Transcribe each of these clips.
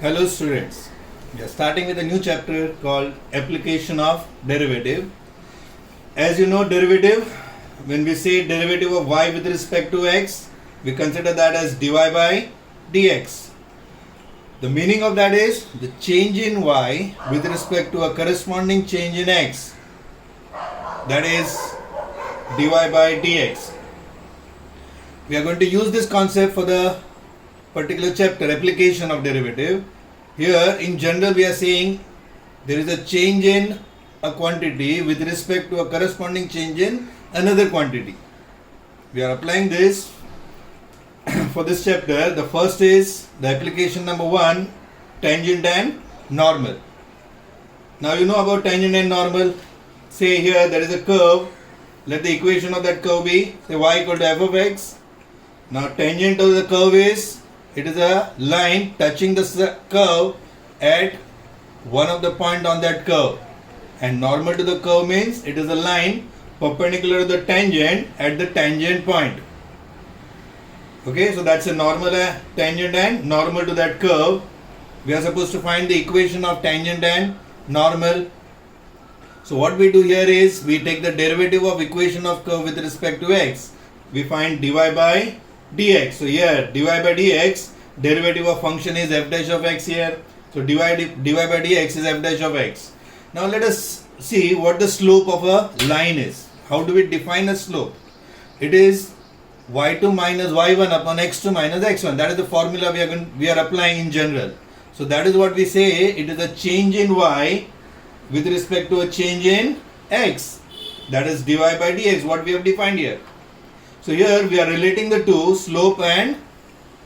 Hello students, we are starting with a new chapter called Application of Derivative. As you know, derivative, when we say derivative of y with respect to x, we consider that as dy by dx. The meaning of that is the change in y with respect to a corresponding change in x, that is dy by dx. We are going to use this concept for the particular chapter, application of derivative. Here in general we are saying there is a change in a quantity with respect to a corresponding change in another quantity. We are applying this for this chapter. The first is the application number 1, tangent and normal. Now you know about tangent and normal. Say here there is a curve. Let the equation of that curve be, say y equal to f of x. Now tangent of the curve is, it is a line touching the curve at one of the point on that curve, and normal to the curve means it is a line perpendicular to the tangent at the tangent point. Okay, so that's a normal tangent and normal to that curve. We are supposed to find the equation of tangent and normal. So what we do here is we take the derivative of equation of curve with respect to x. We find dy by dx. So here dy by dx, derivative of function is f dash of x here. So dy by dx is f dash of x. Now let us see what the slope of a line is. How do we define a slope? It is y2 minus y1 upon x2 minus x1. That is the formula we are applying in general. So that is what we say. It is a change in y with respect to a change in x. That is dy by dx, what we have defined here. So here we are relating the two, slope and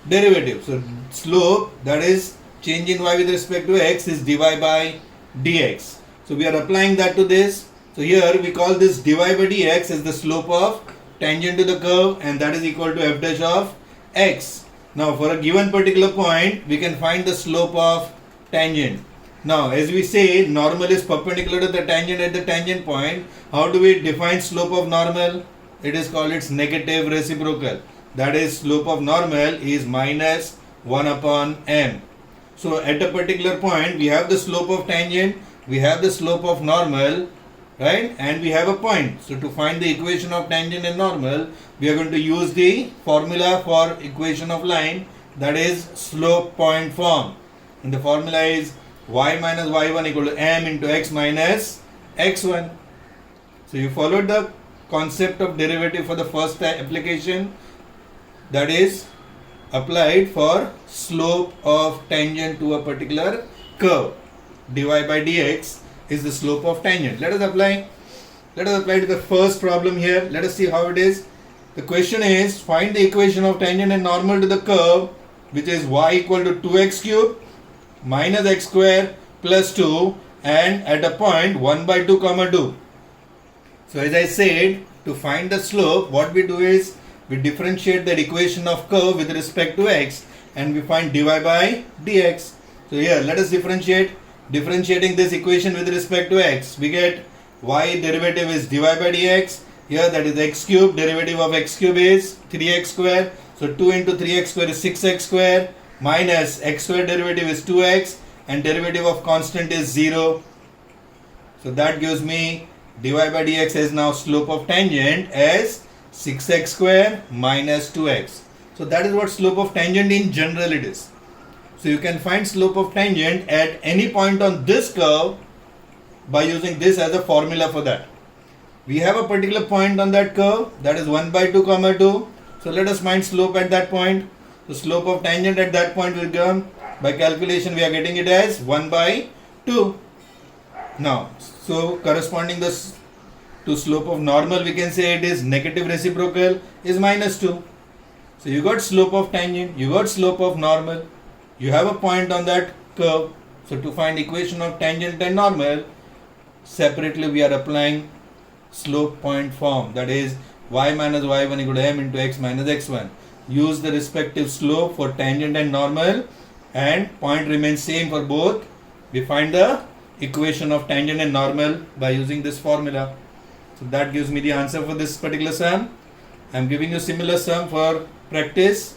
derivative. So slope, that is change in y with respect to x, is dy by dx. So we are applying that to this. So here we call this dy by dx as the slope of tangent to the curve, and that is equal to f dash of x. Now for a given particular point we can find the slope of tangent. Now as we say, normal is perpendicular to the tangent at the tangent point. How do we define slope of normal? It is called its negative reciprocal. That is, slope of normal is minus 1 upon m. So at a particular point we have the slope of tangent, we have the slope of normal, right, and we have a point. So to find the equation of tangent and normal, we are going to use the formula for equation of line, that is slope point form, and the formula is y minus y1 equal to m into x minus x1. So you followed the concept of derivative for the first application, that is applied for slope of tangent to a particular curve. Dy by dx is the slope of tangent. Let us apply to the first problem here. Let us see how it is. The question is, find the equation of tangent and normal to the curve, which is y equal to 2x cube minus x square plus 2, and at a point 1 by 2 comma 2. So as I said, to find the slope, what we do is we differentiate that equation of curve with respect to x, and we find dy by dx. So here let us differentiate. Differentiating this equation with respect to x, we get y derivative is dy by dx. Here that is x cube, derivative of x cube is 3x square. So 2 into 3x square is 6x square, minus x square derivative is 2x, and derivative of constant is 0. So that gives me dy by dx is now slope of tangent as 6x square minus 2x. So that is what slope of tangent in general it is. So you can find slope of tangent at any point on this curve by using this as a formula for that. We have a particular point on that curve, that is 1 by 2 comma 2. So let us find slope at that point. The slope of tangent at that point will come, by calculation we are getting it as 1 by 2. Now, so corresponding this to slope of normal, we can say it is negative reciprocal is minus 2. So you got slope of tangent, you got slope of normal, you have a point on that curve. So to find equation of tangent and normal, separately we are applying slope point form, that is y minus y1 equal to m into x minus x1. Use the respective slope for tangent and normal, and point remains same for both. We find the equation of tangent and normal by using this formula. So that gives me the answer for this particular sum. I am giving you similar sum for practice.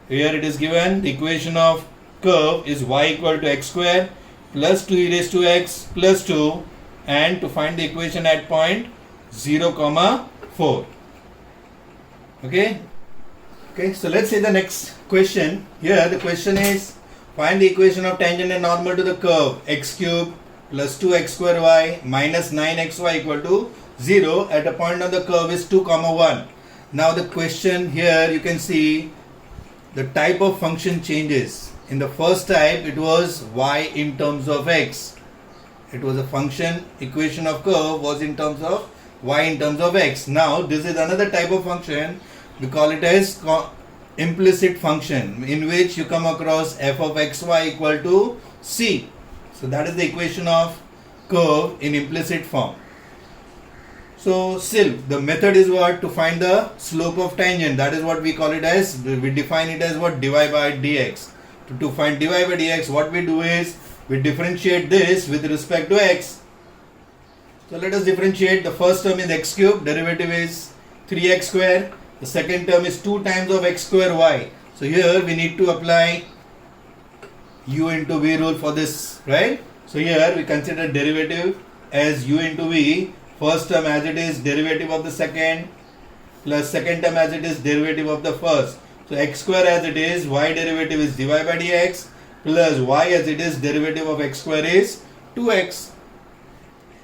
Here it is given the equation of curve is y equal to x square plus 2 e raised to x plus 2, and to find the equation at point 0 comma 4. Okay, so let's see the next question. Here the question is, find the equation of tangent and normal to the curve x cube plus 2x square y minus 9xy equal to 0 at a point on the curve is 2 comma 1. Now the question here, you can see the type of function changes. In the first type it was y in terms of x. It was a function, equation of curve was in terms of y in terms of x. Now this is another type of function. We call it as implicit function, in which you come across f of xy equal to c. So that is the equation of curve in implicit form. So still the method is what? To find the slope of tangent. That is what we call it as, we define it as what? Dy by dx. To find dy by dx, what we do is we differentiate this with respect to x. So let us differentiate. The first term is x cube, derivative is 3x square. The second term is 2 times of x square y. So here we need to apply u into v rule for this, right? So here we consider derivative as u into v. First term as it is derivative of the second, plus second term as it is derivative of the first. So x square as it is, y derivative is dy by dx, plus y as it is derivative of x square is 2x.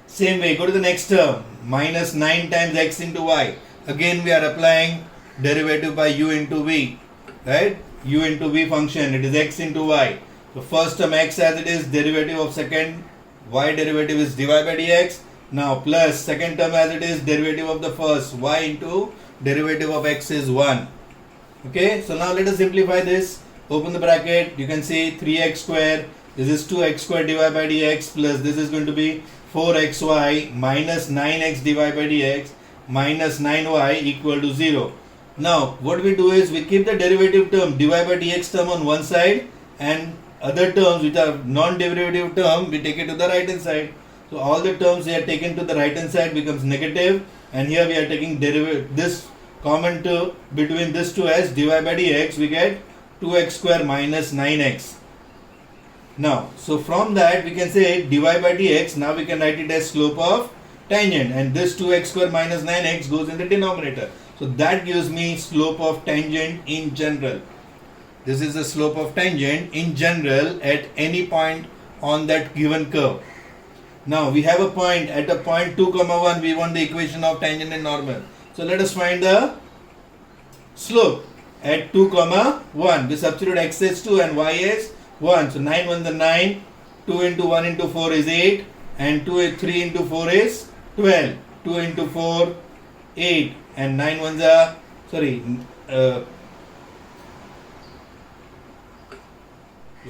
Same way, go to the next term, minus 9 times x into y. Again we are applying derivative by u into v, right? U into v function, it is x into y. So first term x as it is derivative of second, y derivative is dy by dx. Now plus second term as it is derivative of the first, y into derivative of x is 1. Okay, so now let us simplify this. Open the bracket, you can see 3x square, this is 2x square dy by dx, plus this is going to be 4xy minus 9x dy by dx minus 9y equal to 0. Now what we do is we keep the derivative term dy by dx term on one side, and other terms which are non-derivative term we take it to the right hand side. So all the terms we are taken to the right hand side becomes negative, and here we are taking derivative, this common term between this two as dy by dx, we get 2x square minus 9x. Now so from that we can say dy by dx, now we can write it as slope of tangent, and this 2x square minus 9x goes in the denominator. So that gives me slope of tangent in general. This is the slope of tangent in general at any point on that given curve. Now we have a point, at a point 2 comma 1 we want the equation of tangent and normal. So let us find the slope at 2 comma 1. We substitute x as 2 and y as 1. So 9 1 is 9, 2 into 1 into 4 is 8, and 3 into 4 is 12. 2 into 4 8, and 9 1s are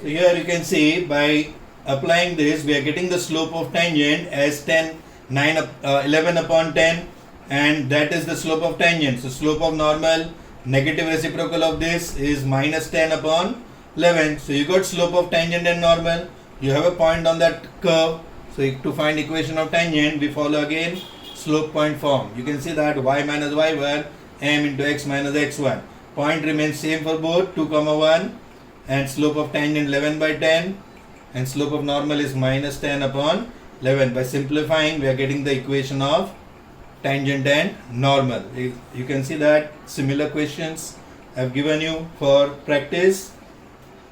so here you can see by applying this we are getting the slope of tangent as 11 upon 10, and that is the slope of tangent. So slope of normal, negative reciprocal of this is minus 10 upon 11. So you got slope of tangent and normal. You have a point on that curve. So to find equation of tangent we follow again slope point form. You can see that y minus y1 m into x minus x1. Point remains same for both 2 comma 1, and slope of tangent 11 by 10, and slope of normal is minus 10 upon 11. By simplifying we are getting the equation of tangent and normal. You can see that similar questions I have given you for practice,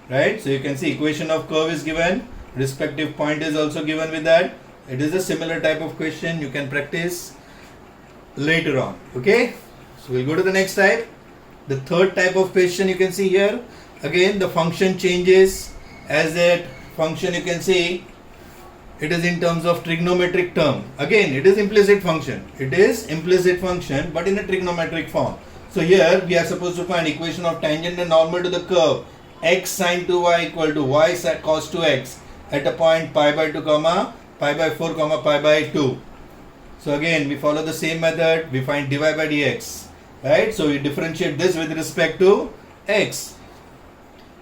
right? So you can see equation of curve is given, respective point is also given with that. It is a similar type of question, you can practice later on. Okay, so we'll go to the next type. The third type of question you can see here, again the function changes. As that function you can see it is in terms of trigonometric term. Again it is implicit function, but in a trigonometric form. So here we are supposed to find equation of tangent and normal to the curve x sin 2y equal to y cos 2x at a point pi by 2 comma pi by 4 comma pi by 2. So again we follow the same method, we find dy by dx, right? So we differentiate this with respect to x.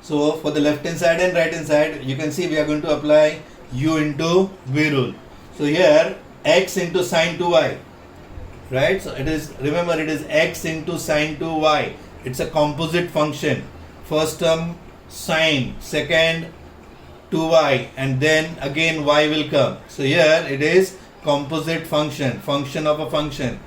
So for the left hand side and right hand side you can see we are going to apply u into v rule. So here x into sin 2y, right? So it is, remember it is x into sin 2y. It's a composite function. First term sine second 2y, and then again y will come. So here it is composite function, function of a function.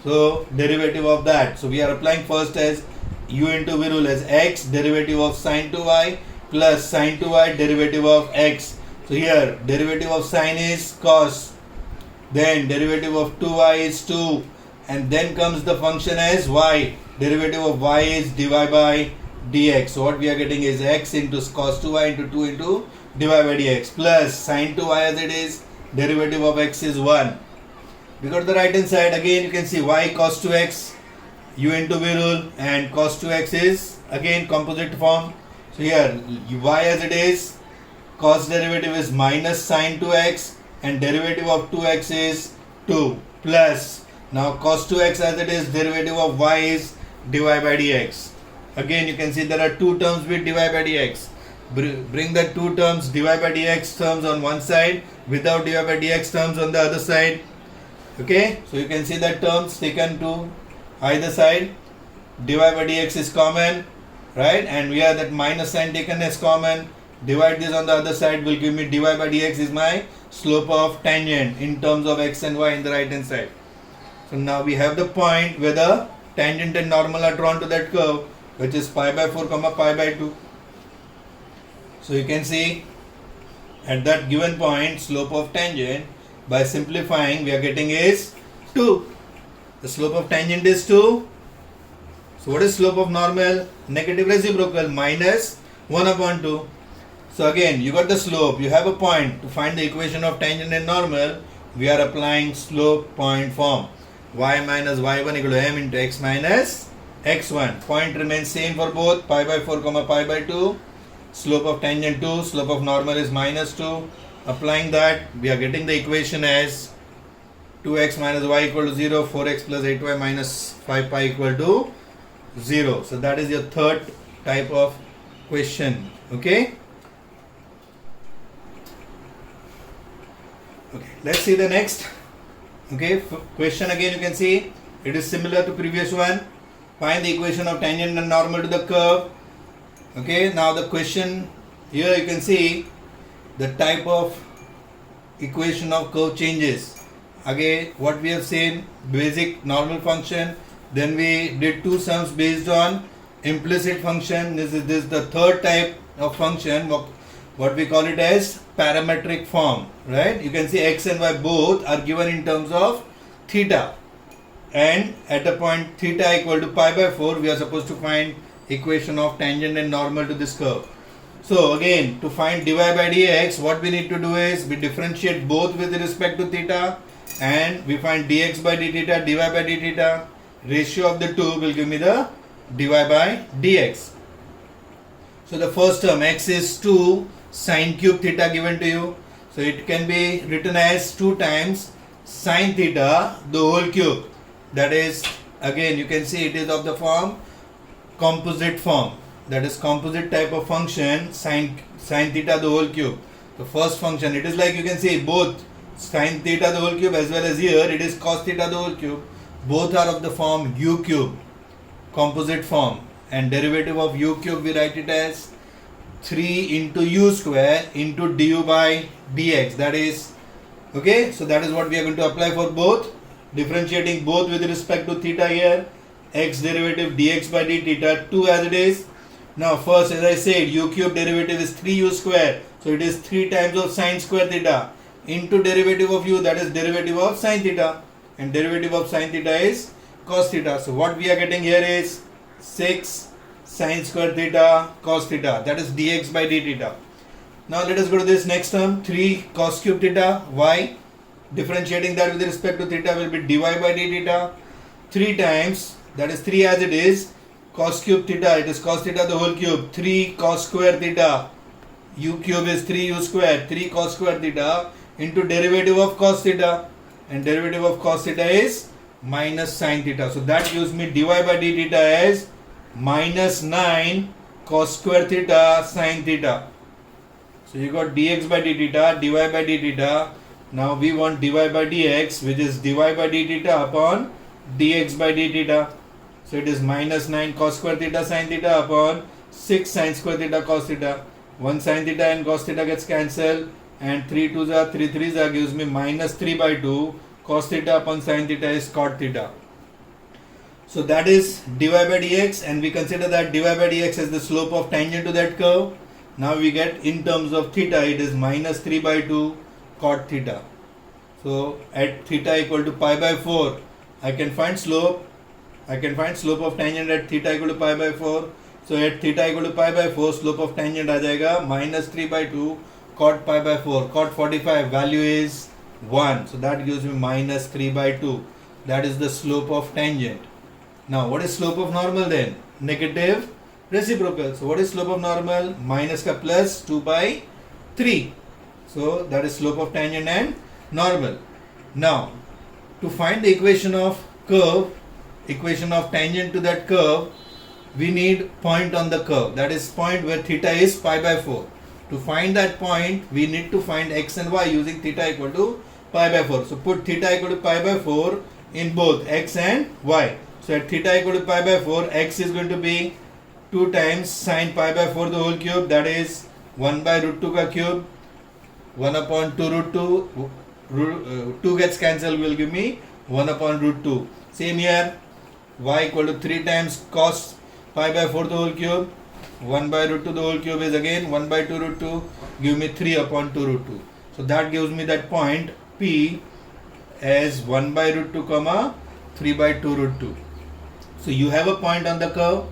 So derivative of that. So we are applying first as u into v rule as x derivative of sine 2y plus sine 2y derivative of x. So here derivative of sine is cos, then derivative of 2y is 2, and then comes the function as y. Derivative of y is dy by dx. So what we are getting is x into cos 2y into 2 into dy by dx plus sine 2y as it is, derivative of x is 1. We got the right hand side, again you can see y cos 2x, u into v rule, and cos 2x is again composite form. So here y as it is, cos derivative is minus sine 2x, and derivative of 2x is 2 plus, now cos 2x as it is, derivative of y is dy by dx. Again you can see there are two terms with dy by dx. Bring the two terms, dy by dx terms on one side, without dy by dx terms on the other side. Okay, so you can see the terms taken to either side. Dy by dx is common, right? And we have that minus sign taken as common. Divide this on the other side will give me dy by dx is my slope of tangent in terms of x and y in the right hand side. So now we have the point where the tangent and normal are drawn to that curve, which is pi by 4 comma pi by 2. So you can see at that given point slope of tangent, by simplifying we are getting is 2. The slope of tangent is 2. So what is slope of normal? Negative reciprocal minus 1 upon 2. So again you got the slope, you have a point. To find the equation of tangent and normal, we are applying slope point form. Y minus y1 equal to m into x minus x1. Point remains same for both, pi by 4 comma pi by 2. Slope of tangent 2, slope of normal is minus 2. Applying that, we are getting the equation as 2x minus y equal to 0, 4x plus 8y minus 5 pi equal to 0. So that is your third type of question. Okay. Okay, let's see the next. Okay, question again you can see it is similar to previous one. Find the equation of tangent and normal to the curve. Okay, now the question here you can see the type of equation of curve changes. Again, what we have seen, basic normal function, then we did two sums based on implicit function. This is the third type of function, what we call it as parametric form, right? You can see x and y both are given in terms of theta, and at a point theta equal to pi by 4 we are supposed to find equation of tangent and normal to this curve. So again, to find dy by dx, what we need to do is we differentiate both with respect to theta, and we find dx by d theta, dy by d theta. Ratio of the two will give me the dy by dx. So the first term x is 2 sine cube theta given to you. So it can be written as 2 times sine theta the whole cube. That is, again you can see it is of the form composite form. That is composite type of function, sine theta the whole cube. The first function, it is like you can see both sine theta the whole cube as well as here it is cos theta the whole cube. Both are of the form u cube, composite form, and derivative of u cube we write it as 3 into u square into du by dx. That is, okay, so that is what we are going to apply for both, differentiating both with respect to theta here, x derivative dx by d theta 2 as it is. Now first, as I said, u cube derivative is 3u square, so it is 3 times of sine square theta into derivative of u, that is derivative of sine theta, and derivative of sine theta is cos theta. So what we are getting here is 6 sine square theta cos theta, that is dx by d theta. Now let us go to this next term, 3 cos cube theta y, differentiating that with respect to theta will be dy by d theta, 3 times, that is 3 as it is, cos cube theta, it is cos theta the whole cube, 3 cos square theta, u cube is 3u square, 3 cos square theta into derivative of cos theta, and derivative of cos theta is minus sine theta. So that gives me dy by d theta as minus 9 cos square theta sine theta. So you got dx by d theta, dy by d theta. Now we want dy by dx, which is dy by d theta upon dx by d theta. So it is minus 9 cos square theta sine theta upon 6 sin square theta cos theta. 1 sin theta and cos theta gets cancelled, and 3 2s are 3 3s are gives me minus 3 by 2 cos theta upon sin theta is cot theta. So that is dy by dx, and we consider that dy by dx as the slope of tangent to that curve. Now we get in terms of theta, it is minus 3 by 2 cot theta. So at theta equal to pi by 4, I can find slope. I can find slope of tangent at theta equal to pi by 4. So at theta equal to pi by 4, slope of tangent आ जाएगा minus 3 by 2 cot pi by 4. Cot 45 value is 1. So that gives me minus 3 by 2. That is the slope of tangent. Now what is slope of normal then? Negative reciprocal. So what is slope of normal? Minus ka plus 2 by 3. So that is slope of tangent and normal. Now to find the equation of curve, equation of tangent to that curve, we need point on the curve. That is point where theta is pi by 4. To find that point, we need to find x and y using theta equal to pi by 4. So put theta equal to pi by 4 in both x and y. So at theta equal to pi by 4, x is going to be 2 times sine pi by 4 the whole cube, that is 1 by root 2 ka cube, 1 upon 2 root 2, 2 gets cancelled, will give me 1 upon root 2. Same here, y equal to 3 times cos pi by 4 the whole cube, 1 by root 2 the whole cube is again 1 by 2 root 2, give me 3 upon 2 root 2. So that gives me that point P as 1 by root 2 comma 3 by 2 root 2. So you have a point on the curve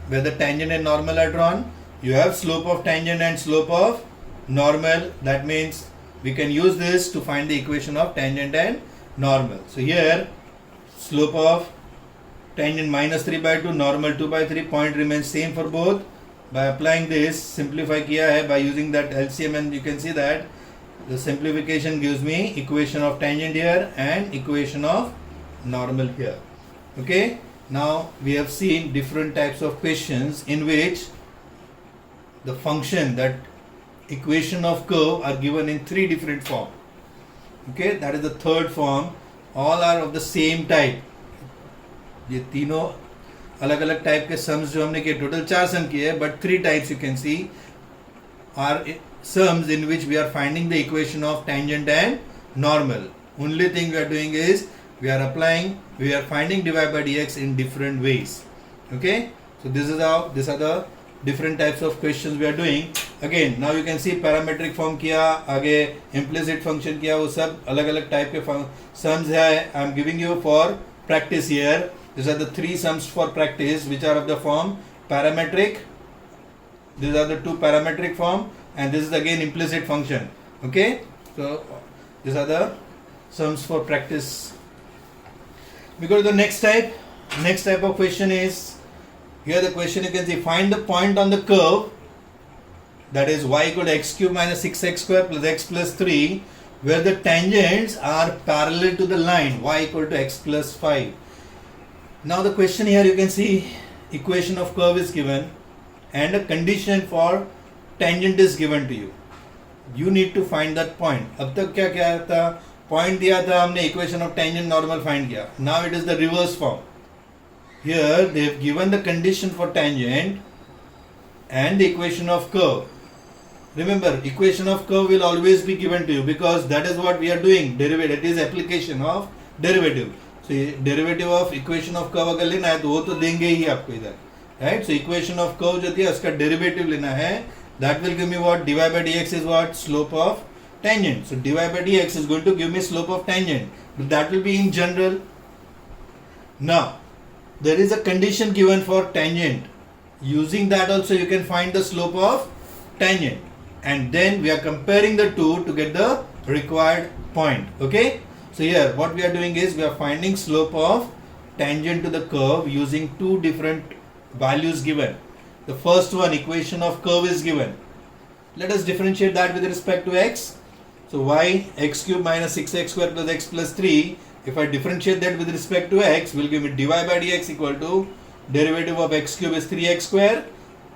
where the tangent and normal are drawn. You have slope of tangent and slope of normal. That means we can use this to find the equation of tangent and normal. So here slope of tangent minus 3 by 2, normal 2 by 3, point remains same for both. By applying this, simplify kiya hai by using that LCM, and you can see that the simplification gives me equation of tangent here and equation of normal here. Okay, now we have seen different types of questions in which the function, that equation of curve, are given in 3 different forms. Okay, that is the third form. All are of the same type. ये तीनों अलग अलग type के sums जो हमने किए, total 4 sum किए, but 3 types you can see are sums in which we are finding the equation of tangent and normal. Only thing we are doing is we are finding dy by dx in different ways. Okay, so this is how, these are the different types of questions we are doing. Again, now you can see parametric form किया, आगे implicit function किया, वो सब अलग अलग type के sums है. I am giving you for practice here. These are the 3 sums for practice which are of the form parametric. These are the 2 parametric form, and this is again implicit function. Okay, so these are the sums for practice. We go to the next type. Next type of question is, here the question you can see, find the point on the curve, that is y equal to x cube minus 6x square plus x plus 3, where the tangents are parallel to the line y equal to x plus 5. Now the question here you can see, equation of curve is given and a condition for tangent is given to you. You need to find that point. अब तक क्या क्या था, point दिया था हमने, equation of tangent normal find किया. Now it is the reverse form. Here they have given the condition for tangent and the equation of curve. Remember, equation of curve will always be given to you because that is what we are doing. Derivative, it is application of derivative. So derivative of equation of curve अगर लेना है तो वो तो देंगे ही आपको इधर, right? So equation of curve जो थी उसका derivative लेना है. That will give me what? Dy by dx is what? Slope of tangent. So dy by dx is going to give me slope of tangent, but that will be in general. Now there is a condition given for tangent. Using that also you can find the slope of tangent, and then we are comparing the two to get the required point. Okay, so here what we are doing is we are finding slope of tangent to the curve using 2 different values given. The first one, equation of curve, is given. Let us differentiate that with respect to x. So y x cube minus 6x square plus x plus 3, if I differentiate that with respect to x, will give me dy by dx equal to derivative of x cube is 3x square,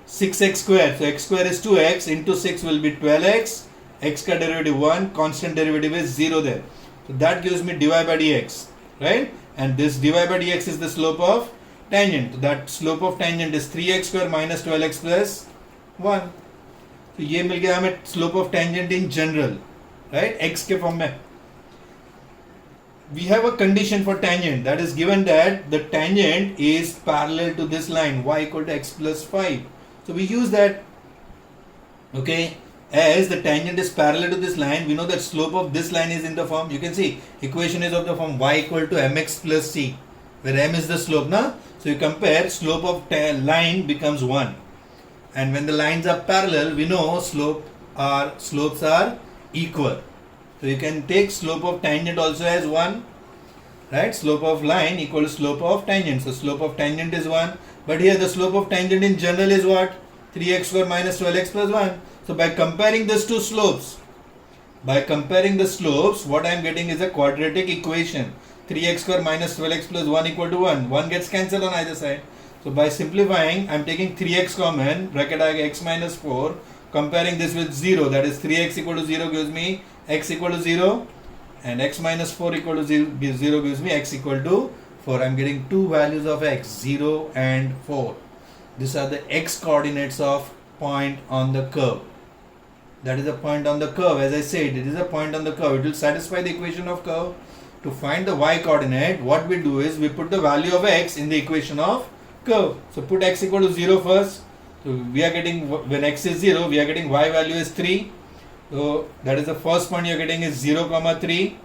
6x square, so x square is 2x, into 6 will be 12x, x ka derivative 1, constant derivative is 0 there. So that gives me dy by dx, right? And this dy by dx is the slope of tangent. So that slope of tangent is 3x square minus 12x plus 1. तो ये मिल गया हमें slope of tangent in general, right? X के form में. We have a condition for tangent, that is given that the tangent is parallel to this line y equal to x plus 5. So we use that. Okay, as the tangent is parallel to this line, we know that slope of this line is in the form, you can see equation is of the form y equal to mx plus c, where m is the slope, na? So you compare, slope of line becomes 1, and when the lines are parallel, we know slopes are equal. So you can take slope of tangent also as 1, right? Slope of line equal to slope of tangent. So slope of tangent is 1, but here the slope of tangent in general is what? 3x square minus 12x plus 1. So by comparing these two slopes, what I am getting is a quadratic equation. 3x square minus 12x plus 1 equal to 1. 1 gets cancelled on either side. So by simplifying, I am taking 3x common, bracket आएगा x minus 4. Comparing this with 0, that is 3x equal to 0 gives me x equal to 0, and x minus 4 equal to 0 gives me x equal to 4. I am getting two values of x, 0 and 4. These are the x coordinates of point on the curve. That is a point on the curve. As I said, it is a point on the curve. It will satisfy the equation of curve. To find the y coordinate, what we do is we put the value of x in the equation of curve. So put x equal to 0 first. So we are getting, when x is 0, we are getting y value is 3. So that is the first point you are getting is 0 comma 3.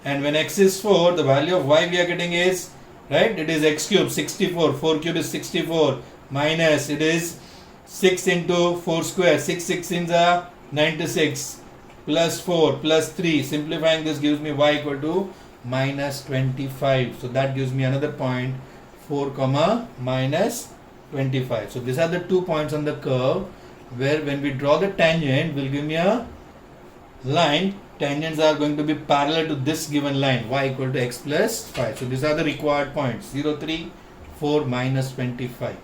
And when x is 4, the value of y we are getting is, right, it is x cube, 64. 4 cube is 64. Minus, it is 6 into 4 square. 6 16s are 96. Plus 4 plus 3. Simplifying this gives me y equal to minus 25. So that gives me another point, 4 comma minus 25. So these are the 2 points on the curve where when we draw the tangent will give me a line. Tangents are going to be parallel to this given line, y equal to x plus 5. So these are the required points, 0, 3, 4, minus 25.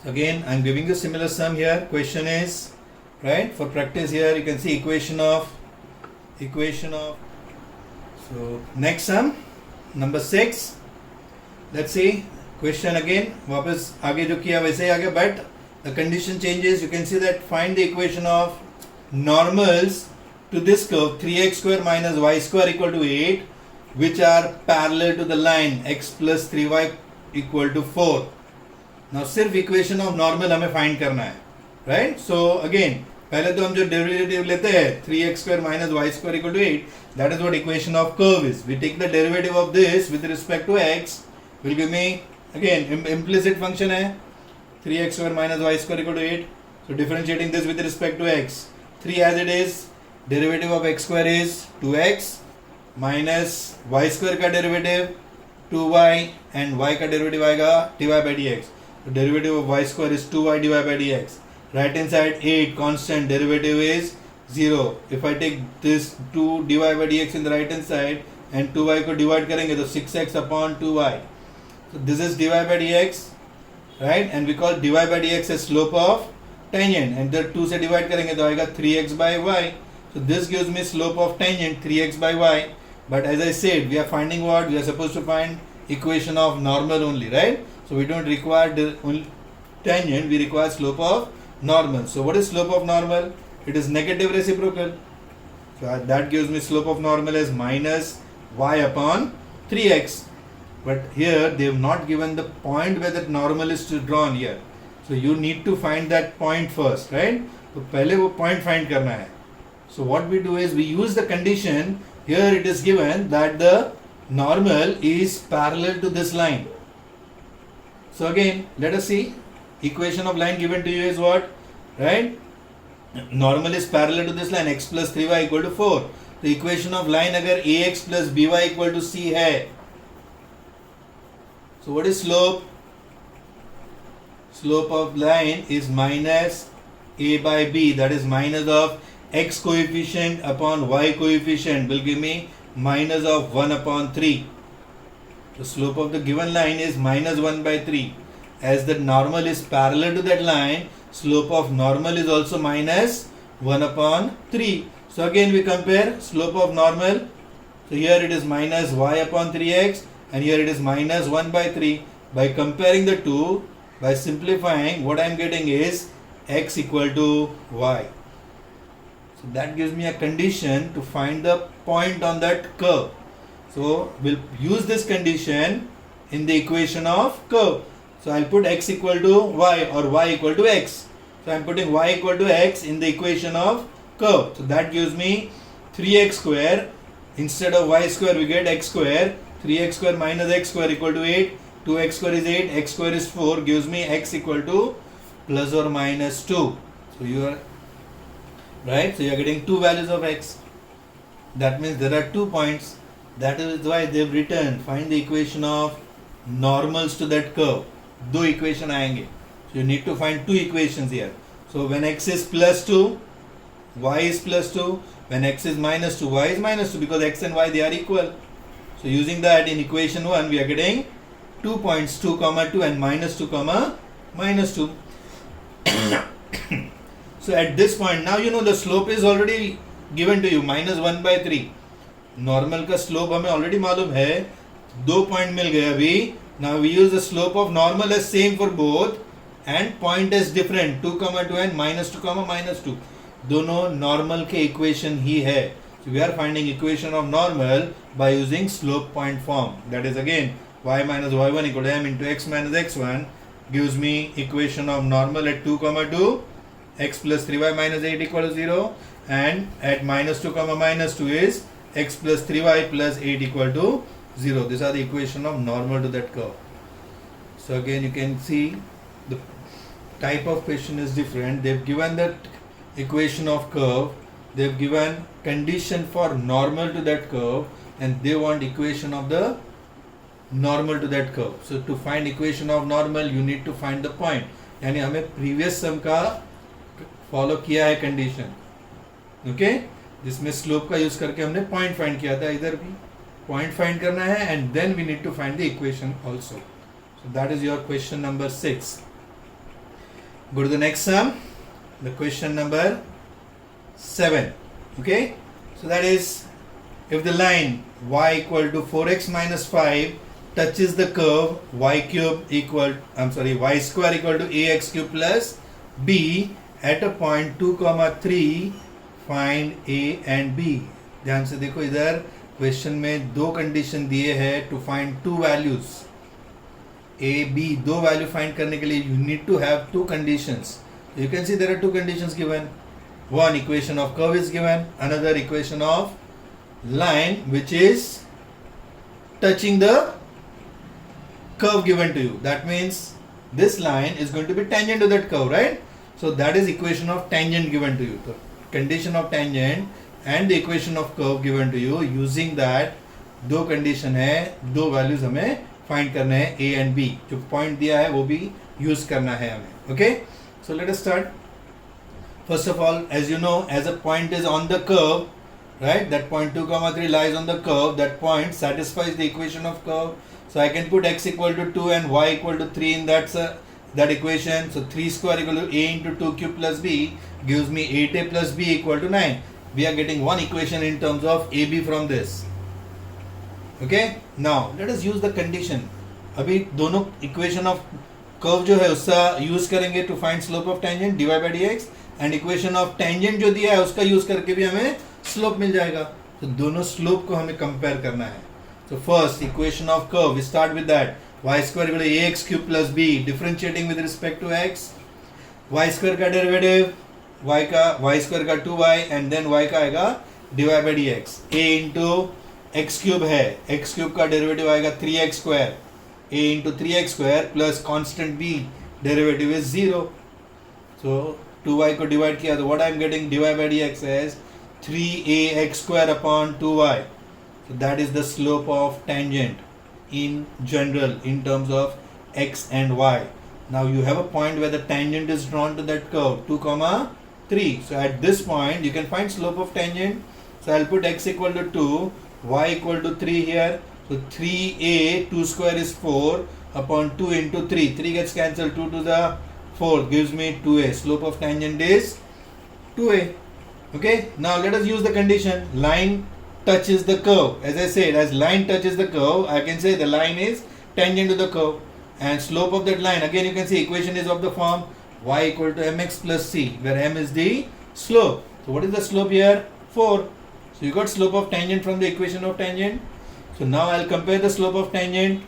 So again, I am giving you a similar sum here. Question is, right, for practice here you can see equation of. So next sum, number 6. Let's see. Question again, वापस आगे जो किया वैसे ही आगे, but the condition changes. You can see that find the equation of normals to this curve 3x square minus y square equal to 8, which are parallel to the line x plus 3y equal to 4. Now सिर्फ equation of normal हमें find करना है, right? So again, पहले तो हम जो derivative लेते हैं 3x square minus y square equal to 8, that is what equation of curve is. We take the derivative of this with respect to x, will give me, again, implicit function है 3x square minus y square equal to 8. So differentiating this with respect to x, 3 as it is, derivative of x square is 2x minus y square का derivative 2y and y का derivative आएगा dy by dx. So derivative of y square is 2y dy by dx. Right hand side 8 constant, derivative is 0. If I take this 2 dy by dx in the right hand side and 2y को divide करेंगे तो 6x upon 2y. So this is dy by dx, right? And we call dy by dx as slope of tangent, and the 2 से divide करेंगे तो आएगा 3x by y. So this gives me slope of tangent 3x by y. But as I said, we are finding what? We are supposed to find equation of normal only, right? So we don't require the tangent, we require slope of normal. So what is slope of normal? It is negative reciprocal. So that gives me slope of normal as minus y upon 3x. But here they have not given the point where that normal is drawn here. So you need to find that point first, right? So पहले वो point find करना है. So what we do is we use the condition. Here it is given that the normal is parallel to this line. So again, let us see. Equation of line given to you is what? Right? Normal is parallel to this line, x plus 3y equal to 4. The equation of line अगर ax plus by equal to c है. So what is slope? Slope of line is minus a by b, that is minus of x coefficient upon y coefficient will give me minus of 1 upon 3. The slope of the given line is minus 1 by 3. As the normal is parallel to that line, slope of normal is also minus 1 upon 3. So again we compare slope of normal. So here it is minus y upon 3x and here it is minus 1 by 3. By comparing the two, by simplifying, what I am getting is x equal to y. So that gives me a condition to find the point on that curve. So we'll use this condition in the equation of curve. So I'll put x equal to y or y equal to x. So I'm putting y equal to x in the equation of curve. So that gives me 3x square. Instead of y square we get x square. 3x square minus x square equal to 8. 2x square is 8, x square is 4, gives me x equal to plus or minus 2. So you are right. So you are getting two values of x. That means there are 2 points. That is why they have written find the equation of normals to that curve. दो equation आएंगे. So you need to find two equations here. So when x is plus 2, y is plus 2. When x is minus 2, y is minus 2, because x and y they are equal. So using that in equation 1 we are getting 2 points, 2 comma 2 and minus 2 comma minus 2. So at this point now you know the slope is already given to you, minus 1 by 3. Normal का slope हमें already मालूम है. 2 point मिल गए अभी. Now we use the slope of normal as same for both and point is different, 2 comma 2 and minus 2 comma minus 2. दोनों normal के equation ही है. So we are finding equation of normal by using slope point form. That is again y minus y1 equal to m into x minus x1 gives me equation of normal at 2 comma 2, x plus 3y minus 8 equal to 0, and at minus 2 comma minus 2 is x plus 3y plus 8 equal to 0. These are the equation of normal to that curve. So again you can see the type of question is different. They have given that equation of curve, they have given condition for normal to that curve, and they want equation of the normal to that curve. So to find equation of normal you need to find the point. यानी हमें previous sum का follow किया है condition, okay, जिसमें slope का use करके हमने point find किया था. इधर भी point find करना है and then we need to find the equation also. So that is your question number 6. Go to the next sum, the question number 7. Okay, so that is if the line y equal to 4x minus 5 touches the curve y square equal to ax cube plus b at a point 2 comma 3, find a and b. ध्यान से देखो इधर question में दो condition दिए हैं to find two values. A B दो value find करने के लिए you need to have two conditions. You can see there are two conditions given. One equation of curve is given, another equation of line which is touching the curve given to you. That means this line is going to be tangent to that curve, right? So that is equation of tangent given to you. The condition of tangent and the equation of curve given to you. Using that दो condition है, दो values हमें find करने हैं a and b. जो point दिया है वो भी use करना है हमें. Okay? So let us start. First of all, as you know, as a point is on the curve, right? That point 2 comma 3 lies on the curve. That point satisfies the equation of curve. So I can put x equal to 2 and y equal to 3 in that equation. So 3 square equal to a into 2 cube plus b gives me 8a plus b equal to 9. We are getting one equation in terms of ab from this. Okay? Now let us use the condition. अभी दोनों equation of curve जो है उसका use करेंगे to find slope of tangent dy by dx. And equation of tangent जो दिया है उसका यूज करके भी हमें स्लोप मिल जाएगा. तो दोनों स्लोप को हमें कंपेयर करना है. तो first equation of curve we start with that y square equal to ax cube plus b differentiating with respect to x. y square का डेरिवेटिव y स्क्वायर का 2y एंड देन y का आएगा dy by dx. a into x cube है, x cube का derivative आएगा 3x square, a into 3x square plus constant b derivative is 0. So 2y को divide किया तो what I am getting dy by dx as 3ax square upon 2y. So that is the slope of tangent in general in terms of x and y. Now you have a point where the tangent is drawn to that curve 2 comma 3. So at this point you can find slope of tangent. So I'll put x equal to 2, y equal to 3 here. So 3a 2 square is 4 upon 2 into 3. 3 gets cancelled, 2 to the 4 gives me 2a. Slope of tangent is 2a. Okay, now let us use the condition line touches the curve. As I said, as line touches the curve, I can say the line is tangent to the curve. and slope of that line, again you can see equation is of the form y equal to mx plus c, where m is the slope. So what is the slope here? 4. So you got slope of tangent from the equation of tangent. So now I'll compare the slope of tangent.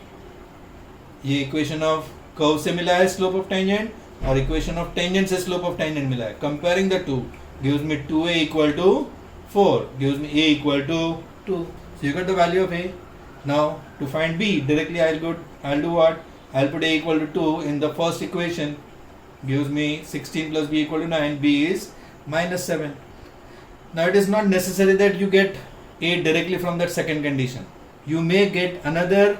ये equation of curve से मिला है slope of tangent, और equation of tangent से slope of tangent मिला है. Comparing the two gives me 2a equal to 4, gives me a equal to 2. So you got the value of a. Now to find b, directly I'll do what? I'll put a equal to 2 in the first equation. Gives me 16 plus b equal to 9. b is minus 7. Now it is not necessary that you get a directly from that second condition. You may get another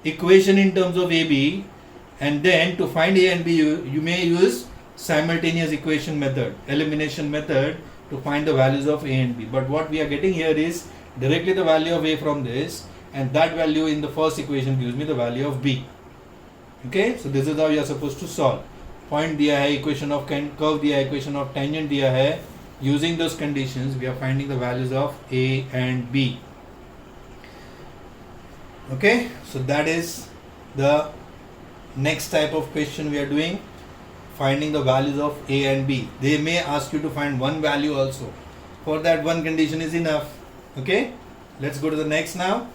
equation in terms of AB, and then to find A and B you may use simultaneous equation method, elimination method, to find the values of A and B. But what we are getting here is directly the value of A from this, and that value in the first equation gives me the value of B. Okay, so this is how you are supposed to solve. Point दिया है, equation of curve दिया है, equation of tangent दिया है. Using those conditions we are finding the values of A and B. Okay, so that is the next type of question we are doing, finding the values of A and B. They may ask you to find one value also. For that, one condition is enough. Okay, let's go to the next now.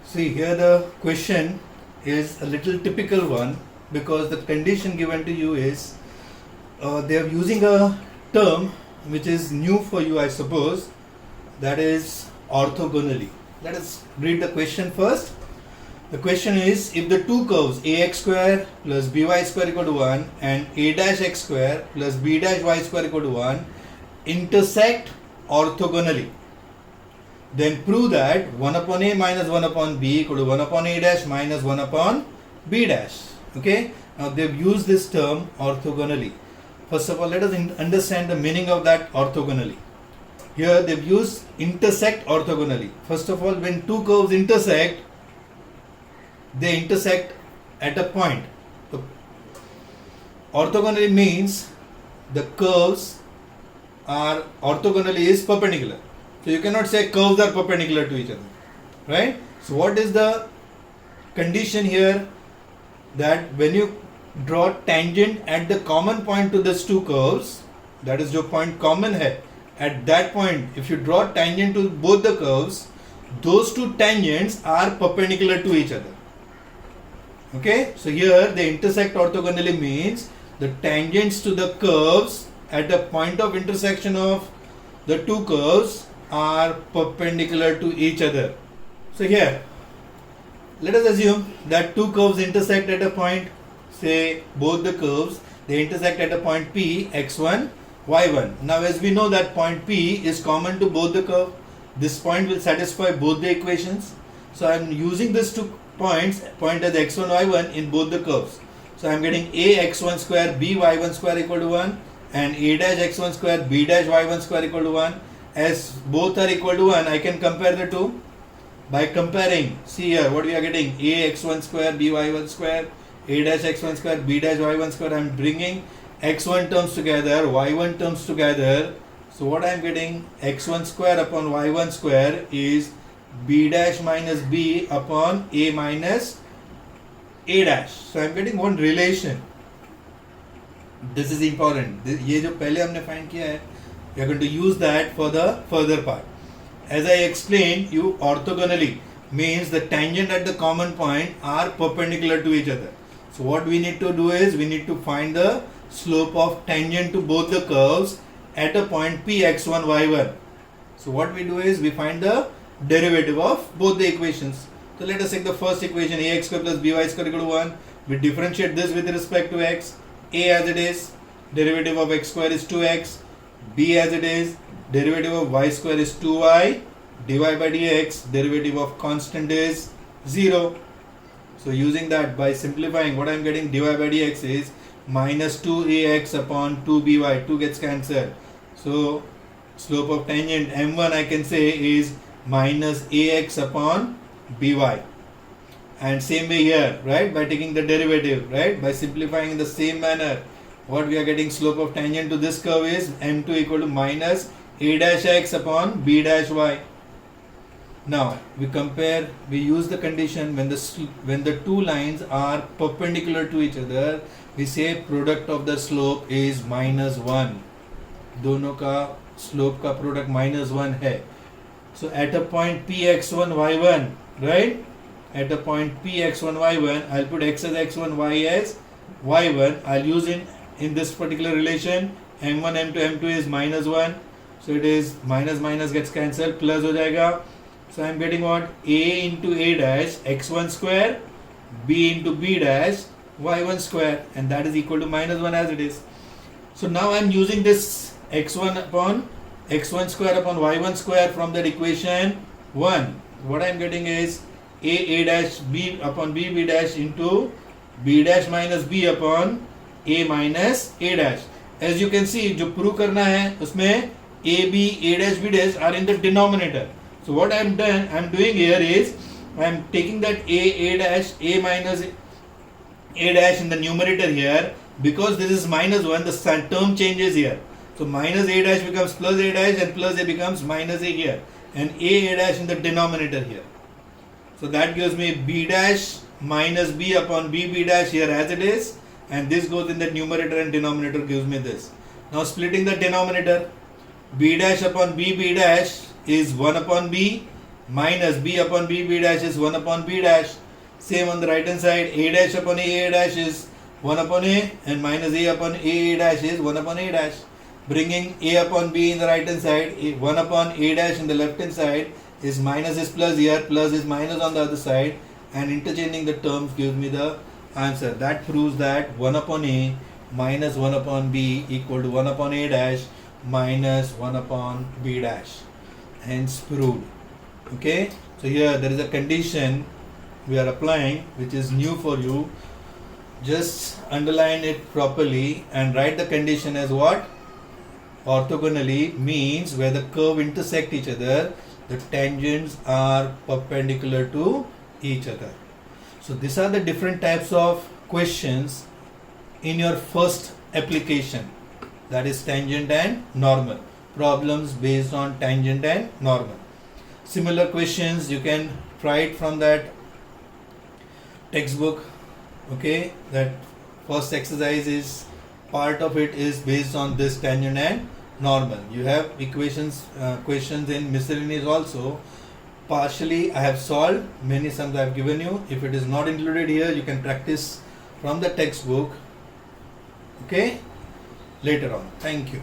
See, here the question is a little typical one, because the condition given to you is they are using a term which is new for you, I suppose, that is orthogonally. Let us read the question first. The question is, if the two curves ax square plus by square equal to 1 and a dash x square plus b dash y square equal to 1 intersect orthogonally, then prove that 1 upon a minus 1 upon b equal to 1 upon a dash minus 1 upon b dash. Okay, now they've used this term orthogonally. First of all, let us understand the meaning of that orthogonally. Here they've used intersect orthogonally. First of all, when two curves intersect, they intersect at a point. So, orthogonally means the curves are orthogonally is perpendicular. So you cannot say curves are perpendicular to each other, right? So what is the condition here? That when you draw tangent at the common point to these two curves, that is जो point common है, at that point if you draw tangent to both the curves, those two tangents are perpendicular to each other. Okay, so here the intersect orthogonally means the tangents to the curves at the point of intersection of the two curves are perpendicular to each other. So here let us assume that two curves intersect at a point, say both the curves, they intersect at a point P, x1, y1. Now as we know that point P is common to both the curve, this point will satisfy both the equations. So I am using these two points, point as x1, y1 in both the curves. So I am getting a x1 square b y1 square equal to 1 and a dash x1 square b dash y1 square equal to 1. As both are equal to 1, I can compare the two. By comparing, see here what we are getting, a x1 square b y1 square, a dash x1 square b dash y1 square. I am bringing x1 terms together, y1 terms together. So what I am getting, x1 square upon y1 square is b dash minus b upon a minus a dash. So I am getting one relation. This is important. ये जो पहले हमने find किया है, we are going to use that for the further part. As I explained, you orthogonally means the tangent at the common point are perpendicular to each other. So what we need to do is we need to find the slope of tangent to both the curves at a point P x1 y1. So what we do is we find the derivative of both the equations. So let us take the first equation, ax square plus by square equal to 1. We differentiate this with respect to x. A as it is, derivative of x square is 2x. B as it is, derivative of y square is 2y. dy by dx, derivative of constant is 0. So using that, by simplifying, what I am getting, dy by dx is minus 2ax upon 2by. 2 gets cancelled. So slope of tangent m1 I can say is minus ax upon by. And same way here, right, by taking the derivative, right, by simplifying in the same manner, what we are getting, slope of tangent to this curve is m2 equal to minus a dash x upon b dash y. Now we use the condition when the two lines are perpendicular to each other, we say product of the slope is -1. दोनों का slope का product -1 है. So at a point Px1 y1, right? At a point Px1 y1, I'll put x as x1, y as y1. I'll use in this particular relation m1 m2 m2 is -1. So it is minus gets cancelled, plus हो जाएगा. So I'm getting what? A into A dash x1 square, B into B dash y1 square, and that is equal to -1 as it is. So now I'm using this x1 upon x1 square upon y1 square from that equation 1. What I'm getting is A dash B upon B dash into B dash minus B upon A minus A dash. As you can see, जो prove करना है उसमें A dash B dash are in the denominator. So what I'm doing here is I'm taking that A dash A minus A dash in the numerator here, because this is -1, the term changes here. So minus A dash becomes plus A dash, and plus A becomes minus A here, and A dash in the denominator here. So that gives me B dash minus B upon B dash here as it is, and this goes in the numerator and denominator gives me this. Now splitting the denominator, B dash upon B dash is 1 upon B, minus B upon B dash is 1 upon B dash. Same on the right hand side, A dash upon A dash is 1 upon A, and minus A upon A dash is 1 upon A dash. Bringing A upon B in the right hand side, 1 upon A dash in the left hand side is minus is plus here, plus is minus on the other side, and interchanging the terms gives me the answer. That proves that 1 upon A minus 1 upon B equal to 1 upon A dash minus 1 upon B dash. Hence proved. Okay, so here there is a condition we are applying which is new for you. Just underline it properly and write the condition as what? Orthogonally means where the curve intersect each other, the tangents are perpendicular to each other. So these are the different types of questions in your first application, that is tangent and normal. Problems based on tangent and normal. Similar questions you can try it from that textbook. Okay, that first exercise is part of it is based on this tangent and normal. You have questions in miscellaneous also. Partially I have solved, many sums I have given you. If it is not included here, you can practice from the textbook. Okay, later on. Thank you.